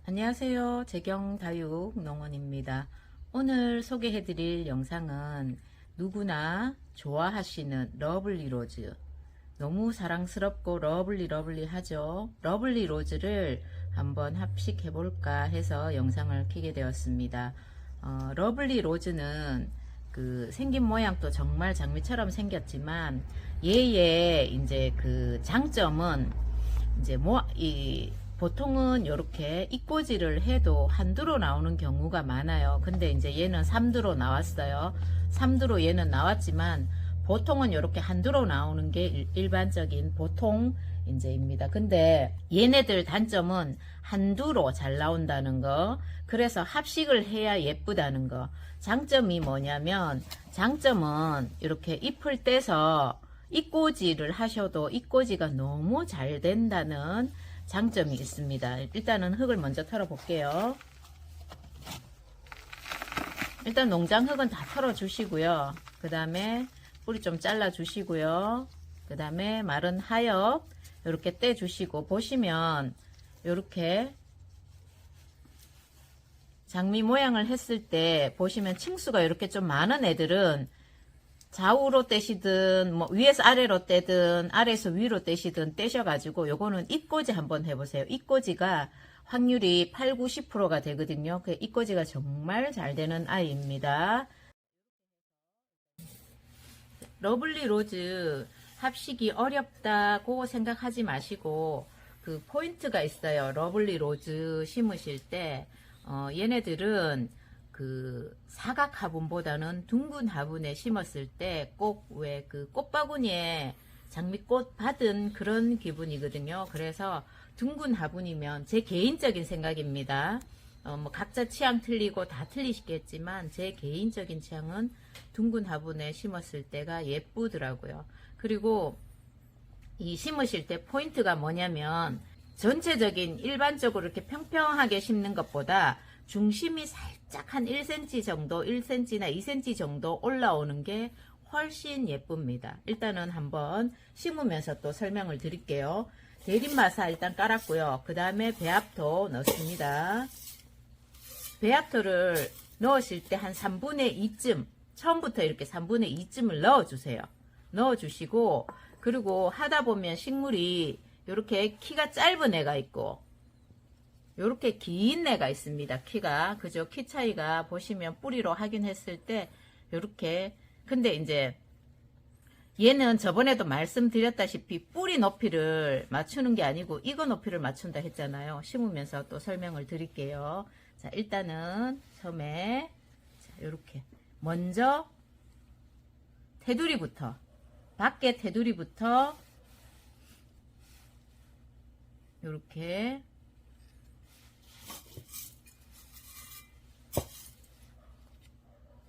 안녕하세요. 재경다육농원입니다. 오늘 소개해드릴 영상은 누구나 좋아하시는 러블리 로즈, 너무 사랑스럽고 러블리 하죠. 러블리 로즈를 한번 합식해 볼까 해서 영상을 켜게 되었습니다. 러블리 로즈는 그 생긴 모양도 정말 장미처럼 생겼지만 얘의 이제 그 장점은 이제 보통은 이렇게 입꼬지를 해도 한두로 나오는 경우가 많아요. 근데 이제 얘는 3두로 나왔어요. 3두로 얘는 나왔지만 보통은 이렇게 한두로 나오는 게 일반적인 보통 인제입니다. 근데 얘네들 단점은 한두로 잘 나온다는 거, 그래서 합식을 해야 예쁘다는 거. 장점이 뭐냐면, 장점은 이렇게 잎을 떼서 입꼬지를 하셔도 입꼬지가 너무 잘 된다는 장점이 있습니다. 일단은 흙을 먼저 털어 볼게요. 일단 농장 흙은 다 털어 주시고요. 그 다음에 뿌리 좀 잘라 주시고요. 그 다음에 마른 하엽 이렇게 떼 주시고, 보시면 이렇게 장미 모양을 했을 때 보시면 층수가 이렇게 좀 많은 애들은 좌우로 떼시든 뭐 위에서 아래로 떼든 아래에서 위로 떼시든 떼셔가지고 요거는 입꼬지 한번 해보세요. 입꼬지가 확률이 8, 90%가 되거든요. 그 입꼬지가 정말 잘 되는 아이입니다. 러블리 로즈 합식이 어렵다고 생각하지 마시고 그 포인트가 있어요. 러블리 로즈 심으실 때 얘네들은 그 사각 화분보다는 둥근 화분에 심었을 때 꼭 왜 그 꽃바구니에 장미꽃 받은 그런 기분이거든요. 그래서 둥근 화분이면, 제 개인적인 생각입니다. 뭐 각자 취향 틀리고 다 틀리시겠지만 제 개인적인 취향은 둥근 화분에 심었을 때가 예쁘더라고요. 그리고 이 심으실 때 포인트가 뭐냐면, 전체적인 일반적으로 이렇게 평평하게 심는 것보다 중심이 살짝 한 1cm 정도, 1cm나 2cm 정도 올라오는 게 훨씬 예쁩니다. 일단은 한번 심으면서 또 설명을 드릴게요. 대립마사 일단 깔았고요. 그 다음에 배합토 넣습니다. 배합토를 넣으실 때 한 3분의 2쯤, 처음부터 이렇게 3분의 2쯤을 넣어주세요. 넣어주시고, 그리고 하다 보면 식물이 이렇게 키가 짧은 애가 있고 요렇게 긴 애가 있습니다. 키가, 그죠? 키 차이가 보시면 뿌리로 확인했을 때 요렇게. 근데 이제 얘는 저번에도 말씀드렸다시피 뿌리 높이를 맞추는 게 아니고 이거 높이를 맞춘다 했잖아요. 심으면서 또 설명을 드릴게요. 자, 일단은 처음에 요렇게 먼저 테두리부터, 밖에 테두리부터 요렇게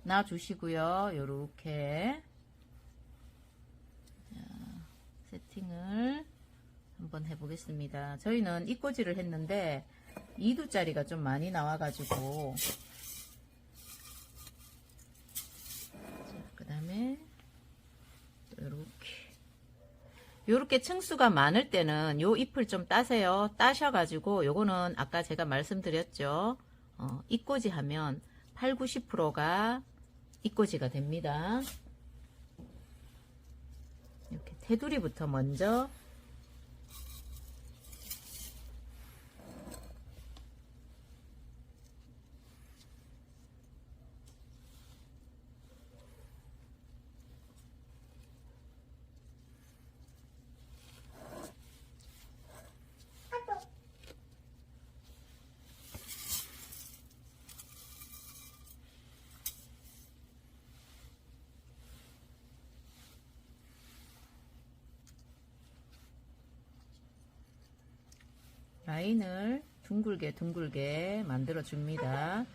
놔주시고요. 요렇게 세팅을 한번 해보겠습니다. 저희는 입꼬지를 했는데 2두짜리가 좀 많이 나와가지고, 그 다음에 요렇게 층수가 많을 때는 요 잎을 좀 따세요. 따셔가지고 요거는 아까 제가 말씀드렸죠. 입꼬지 하면 8, 90%가 입꼬지가 됩니다. 이렇게 테두리부터 먼저 라인을 둥글게 만들어 줍니다.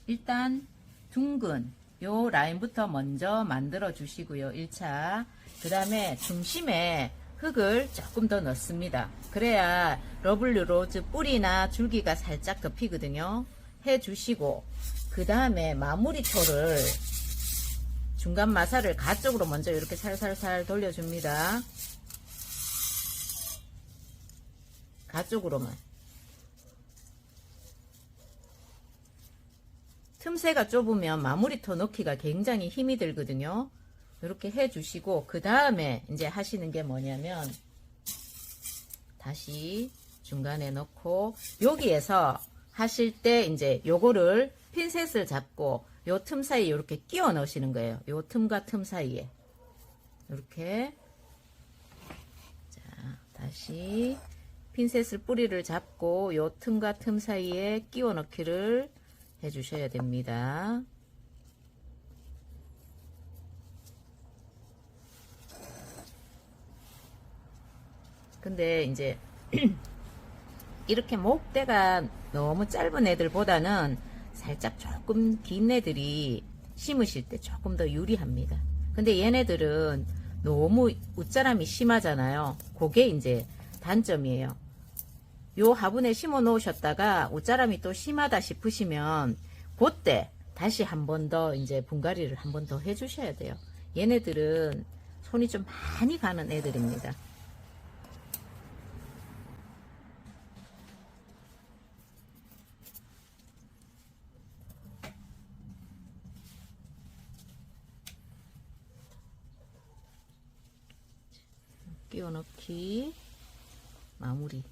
일단 둥근 요 라인부터 먼저 만들어 주시고요. 1차. 그 다음에 중심에 흙을 조금 더 넣습니다. 그래야 러블리 로즈 뿌리나 줄기가 살짝 더 피거든요. 해 주시고, 그 다음에 마무리 토를, 중간 마사를 가쪽으로 먼저 이렇게 살살살 돌려줍니다. 가쪽으로만. 틈새가 좁으면 마무리토 넣기가 굉장히 힘이 들거든요. 이렇게 해주시고, 그 다음에 이제 하시는 게 뭐냐면, 다시 중간에 넣고, 여기에서 하실 때 이제 요거를 핀셋을 잡고, 요 틈 사이에 이렇게 끼워 넣으시는 거예요. 요 틈과 틈 사이에. 이렇게. 자, 다시 핀셋을 뿌리를 잡고, 요 틈과 틈 사이에 끼워 넣기를 해주셔야 됩니다. 근데 이제 이렇게 목대가 너무 짧은 애들보다는 살짝 조금 긴 애들이 심으실 때 조금 더 유리합니다. 근데 얘네들은 너무 웃자람이 심하잖아요. 그게 이제 단점이에요. 요 화분에 심어 놓으셨다가 웃자람이 또 심하다 싶으시면 그때 다시 한 번 더 이제 분갈이를 한 번 더 해주셔야 돼요. 얘네들은 손이 좀 많이 가는 애들입니다. 끼워 넣기 마무리.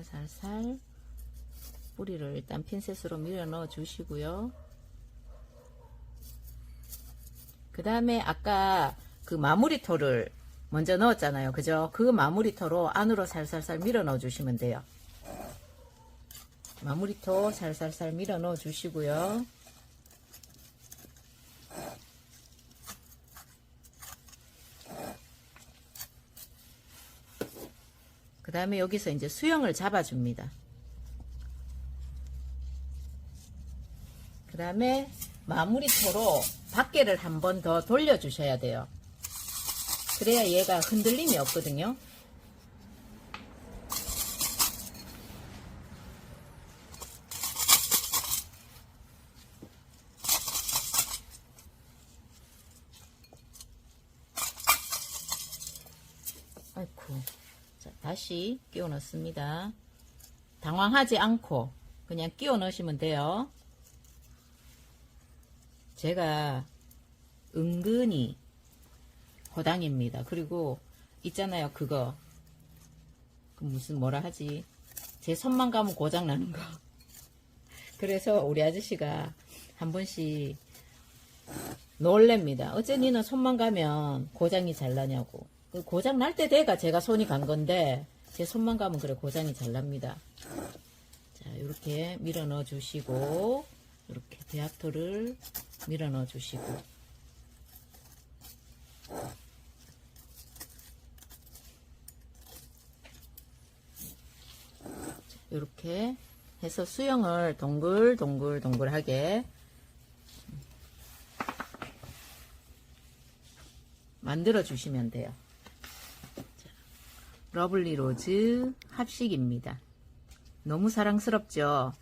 살살 뿌리를 일단 핀셋으로 밀어 넣어 주시고요. 그 다음에 아까 그 마무리토를 먼저 넣었잖아요. 그죠? 그 마무리토로 안으로 살살살 밀어 넣어 주시면 돼요. 마무리토 살살살 밀어 넣어 주시고요. 그 다음에 여기서 이제 수영을 잡아줍니다. 그 다음에 마무리토로 밖에를 한 번 더 돌려주셔야 돼요. 그래야 얘가 흔들림이 없거든요. 아이쿠. 자, 다시 끼워 넣습니다. 당황하지 않고 그냥 끼워 넣으시면 돼요. 제가 은근히 허당입니다. 그리고 있잖아요, 그거 그 무슨 뭐라 하지, 제 손만 가면 고장 나는 거. 그래서 우리 아저씨가 한 번씩 놀랍니다. 어째 니는 손만 가면 고장이 잘 나냐고. 그 고장 날 때 돼가 제가 손이 간 건데, 제 손만 가면 그래 고장이 잘 납니다. 자, 이렇게 밀어 넣어 주시고, 이렇게 배합토를 밀어 넣어 주시고, 이렇게 해서 수영을 동글동글동글하게 만들어 주시면 돼요. 자, 러블리 로즈 합식입니다. 너무 사랑스럽죠?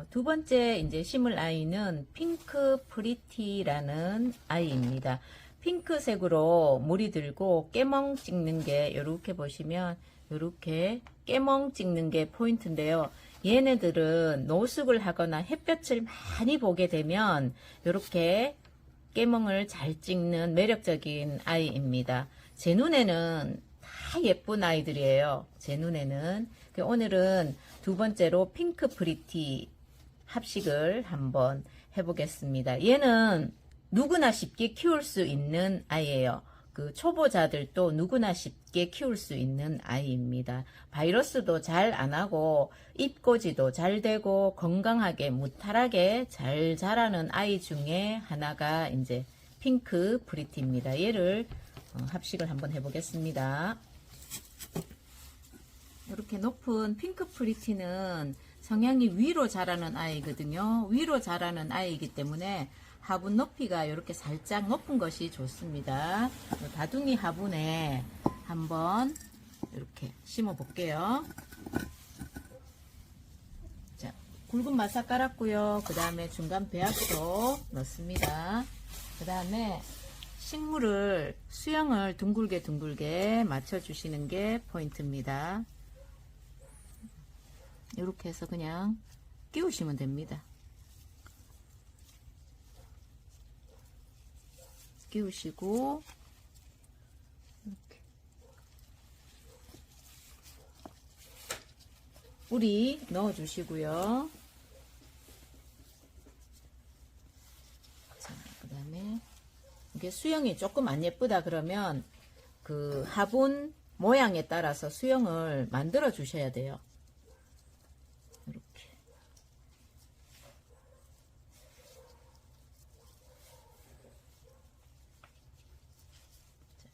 두 번째 이제 심을 아이는 핑크 프리티라는 아이입니다. 핑크색으로 물이 들고 깨멍 찍는 게, 이렇게 보시면 이렇게 깨멍 찍는 게 포인트인데요. 얘네들은 노숙을 하거나 햇볕을 많이 보게 되면 이렇게 깨멍을 잘 찍는 매력적인 아이입니다. 제 눈에는 다 예쁜 아이들이에요. 제 눈에는. 오늘은 두 번째로 핑크 프리티 합식을 한번 해보겠습니다. 얘는 누구나 쉽게 키울 수 있는 아이예요. 그 초보자들도 누구나 쉽게 키울 수 있는 아이입니다. 바이러스도 잘 안하고 잎꽂이도 잘 되고 건강하게 무탈하게 잘 자라는 아이 중에 하나가 이제 핑크 프리티입니다. 얘를 합식을 한번 해보겠습니다. 이렇게 높은 핑크 프리티는 성향이 위로 자라는 아이거든요. 위로 자라는 아이이기 때문에 화분 높이가 이렇게 살짝 높은 것이 좋습니다. 다둥이 화분에 한번 이렇게 심어 볼게요. 자, 굵은 마사 깔았고요. 그 다음에 중간 배합도 넣습니다. 그 다음에 식물을 수영을 둥글게 맞춰주시는 게 포인트입니다. 이렇게 해서 그냥 끼우시면 됩니다. 끼우시고 이렇게 뿌리 넣어 주시고요. 자, 그 다음에 이게 수영이 조금 안 예쁘다 그러면 그 화분 모양에 따라서 수영을 만들어 주셔야 돼요. 이렇게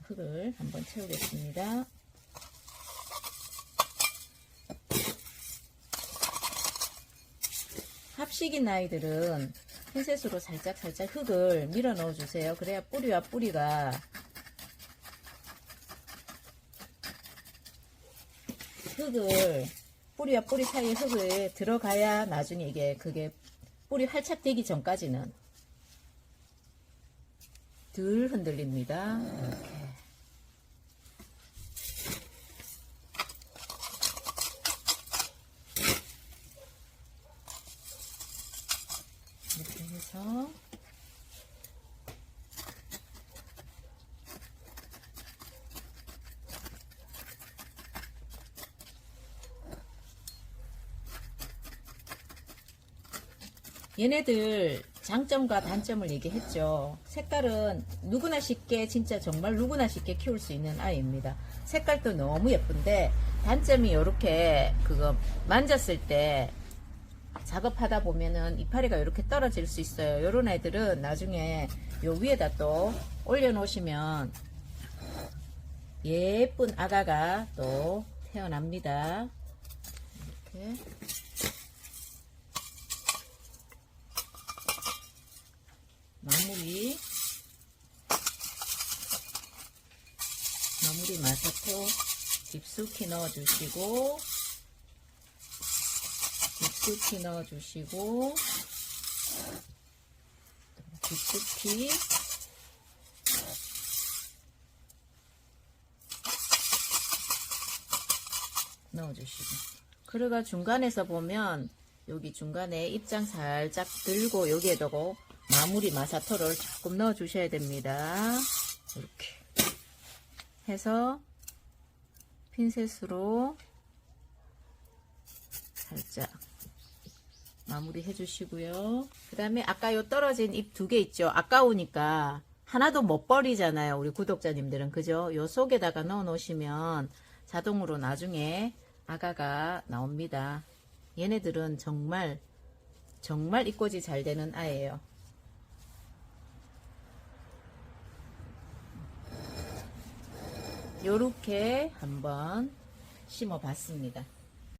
흙을 한번 채우겠습니다. 합식인 아이들은 핀셋으로 살짝 흙을 밀어 넣어 주세요. 그래야 뿌리와 뿌리가 뿌리와 뿌리 사이에 흙을 들어가야 나중에 이게 그게 뿌리 활착 되기 전까지는 덜 흔들립니다. 이렇게 해서 얘네들 장점과 단점을 얘기했죠. 색깔은 누구나 쉽게 진짜 정말 누구나 쉽게 키울 수 있는 아이입니다. 색깔도 너무 예쁜데 단점이 이렇게 그거 만졌을 때 작업하다 보면은 이파리가 이렇게 떨어질 수 있어요. 이런 애들은 나중에 요 위에다 또 올려 놓으시면 예쁜 아가가 또 태어납니다. 이렇게 마무리 마사토 깊숙이 넣어주시고 깊숙이 넣어주시고 깊숙이 넣어주시고 그러가 중간에서 보면 여기 중간에 입장 살짝 들고 여기에다가 마무리 마사토를 조금 넣어 주셔야 됩니다. 이렇게 해서 핀셋으로 살짝 마무리 해주시고요. 그 다음에 아까 요 떨어진 잎 2개 있죠. 아까우니까 하나도 못 버리잖아요. 우리 구독자님들은 그죠? 요 속에다가 넣어 놓으시면 자동으로 나중에 아가가 나옵니다. 얘네들은 정말 이꼬지 잘 되는 아이예요. 요렇게 한번 심어 봤습니다.